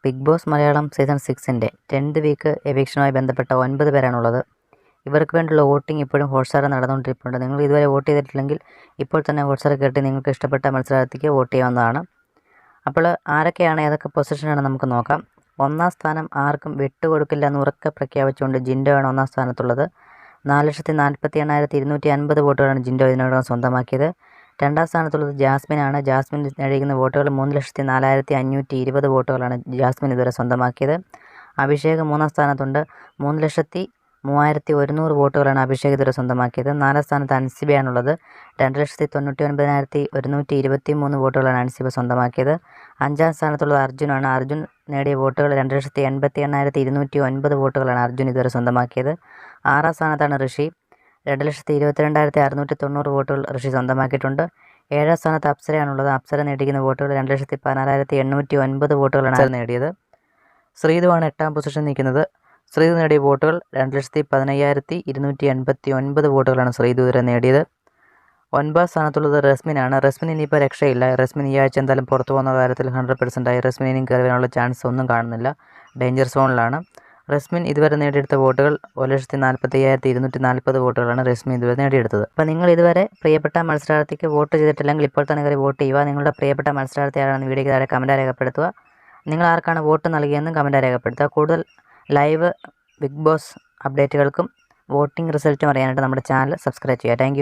Big Boss Malayalam season 6-ൻ്റെ 10th week എവിക്ഷനുമായി ബന്ധപ്പെട്ട 9 പേരാണുള്ളത്. ഇവർക്ക് വേണ്ടിയുള്ള വോട്ടിംഗ് ഇപ്പോഴും ഹോട്ട്സ്റ്റാറിൽ നടന്നുകൊണ്ടിരിപ്പുണ്ട്. നിങ്ങൾ ഇതുവരെ വോട്ട് ചെയ്തിട്ടില്ലെങ്കിൽ ഇപ്പോൾ തന്നെ ഹോട്ട്സ്റ്റാറിൽ കയറ്റി നിങ്ങൾക്ക് ഇഷ്ടപ്പെട്ട മത്സരാർത്ഥിക്ക് വോട്ട് ചെയ്യാവുന്നതാണ്. അപ്പോൾ ആരൊക്കെയാണ് ഏതൊക്കെ പൊസിഷനാണ് നമുക്ക് നോക്കാം. ഒന്നാം സ്ഥാനം ആർക്കും വിട്ടുകൊടുക്കില്ല എന്ന് ഉറക്കെ പ്രഖ്യാപിച്ചുകൊണ്ട് ജിൻഡോയാണ് ഒന്നാം സ്ഥാനത്തുള്ളത്. 4,48,250 വോട്ടുകളാണ് ജിൻഡോ ഇതിനോടകം സ്വന്തമാക്കിയത്. രണ്ടാം സ്ഥാനത്തുള്ളത് ജാസ്മിനാണ്. ജാസ്മിൻ നേടിയിരിക്കുന്ന വോട്ടുകൾ 3,04,520 വോട്ടുകളാണ് ജാസ്മിൻ ഇതുവരെ സ്വന്തമാക്കിയത്. അഭിഷേക് മൂന്നാം സ്ഥാനത്തുണ്ട്. 3,03,100 വോട്ടുകളാണ് അഭിഷേക് ഇതുവരെ സ്വന്തമാക്കിയത്. നാലാം സ്ഥാനത്ത് അൻസിബയാണുള്ളത്. 2,99,123 വോട്ടുകളാണ് അൻസിബ സ്വന്തമാക്കിയത്. അഞ്ചാം സ്ഥാനത്തുള്ളത് അർജുനാണ്. അർജുൻ നേടിയ വോട്ടുകൾ 2,88,209 വോട്ടുകളാണ് അർജുൻ ഇതുവരെ സ്വന്തമാക്കിയത്. ആറാം സ്ഥാനത്താണ് ഋഷി. 2,22,690 വോട്ടുകൾ ഋഷി സ്വന്തമാക്കിയിട്ടുണ്ട്. ഏഴാം സ്ഥാനത്ത് അപ്സരയാണുള്ളത്. അപ്സര നേടിയിരിക്കുന്ന വോട്ടുകൾ 2,14,809 വോട്ടുകളാണ് നേടിയത്. ശ്രീധുവാണ് എട്ടാം പൊസിഷൻ നിൽക്കുന്നത്. ശ്രീധു നേടിയ വോട്ടുകൾ 2,15,289 വോട്ടുകളാണ് ശ്രീധു ഇതുവരെ നേടിയത്. ഒൻപതാം സ്ഥാനത്തുള്ളത് റസ്മിനാണ്. റസ്മിൻ ഇനിയിപ്പോൾ രക്ഷയില്ല. റസ്മിൻ ഈ ആഴ്ച എന്തായാലും പുറത്തു പോകുന്ന കാര്യത്തിൽ 100% ആയി. റസ്മിൻ ഇനിയും കയറി വരാനുള്ള ചാൻസ് ഒന്നും കാണുന്നില്ല. ഡേഞ്ചർ സോണിലാണ്. റസ്മിൻ ഇതുവരെ നേടിയെടുത്ത വോട്ടുകൾ 1,45,240 വോട്ടുകളാണ് റസ്മിൻ ഇതുവരെ നേടിയെടുത്തത്. അപ്പോൾ നിങ്ങൾ ഇതുവരെ പ്രിയപ്പെട്ട മത്സരാർത്ഥിക്ക് വോട്ട് ചെയ്തിട്ടില്ലെങ്കിൽ ഇപ്പോൾ തന്നെ കയറി വോട്ട് ചെയ്യുക. നിങ്ങളുടെ പ്രിയപ്പെട്ട മത്സരാർത്ഥി ആരാണെന്ന് വീഡിയോയ്ക്ക് താഴെ കമൻറ്റായി രേഖപ്പെടുത്തുക. നിങ്ങൾ ആർക്കാണ് വോട്ട് നൽകിയെന്നും കമൻറ്റായി രേഖപ്പെടുത്തുക. കൂടുതൽ ലൈവ് ബിഗ് ബോസ് അപ്ഡേറ്റുകൾക്കും വോട്ടിംഗ് റിസൾട്ടും അറിയാനായിട്ട് നമ്മുടെ ചാനൽ സബ്സ്ക്രൈബ് ചെയ്യുക. താങ്ക്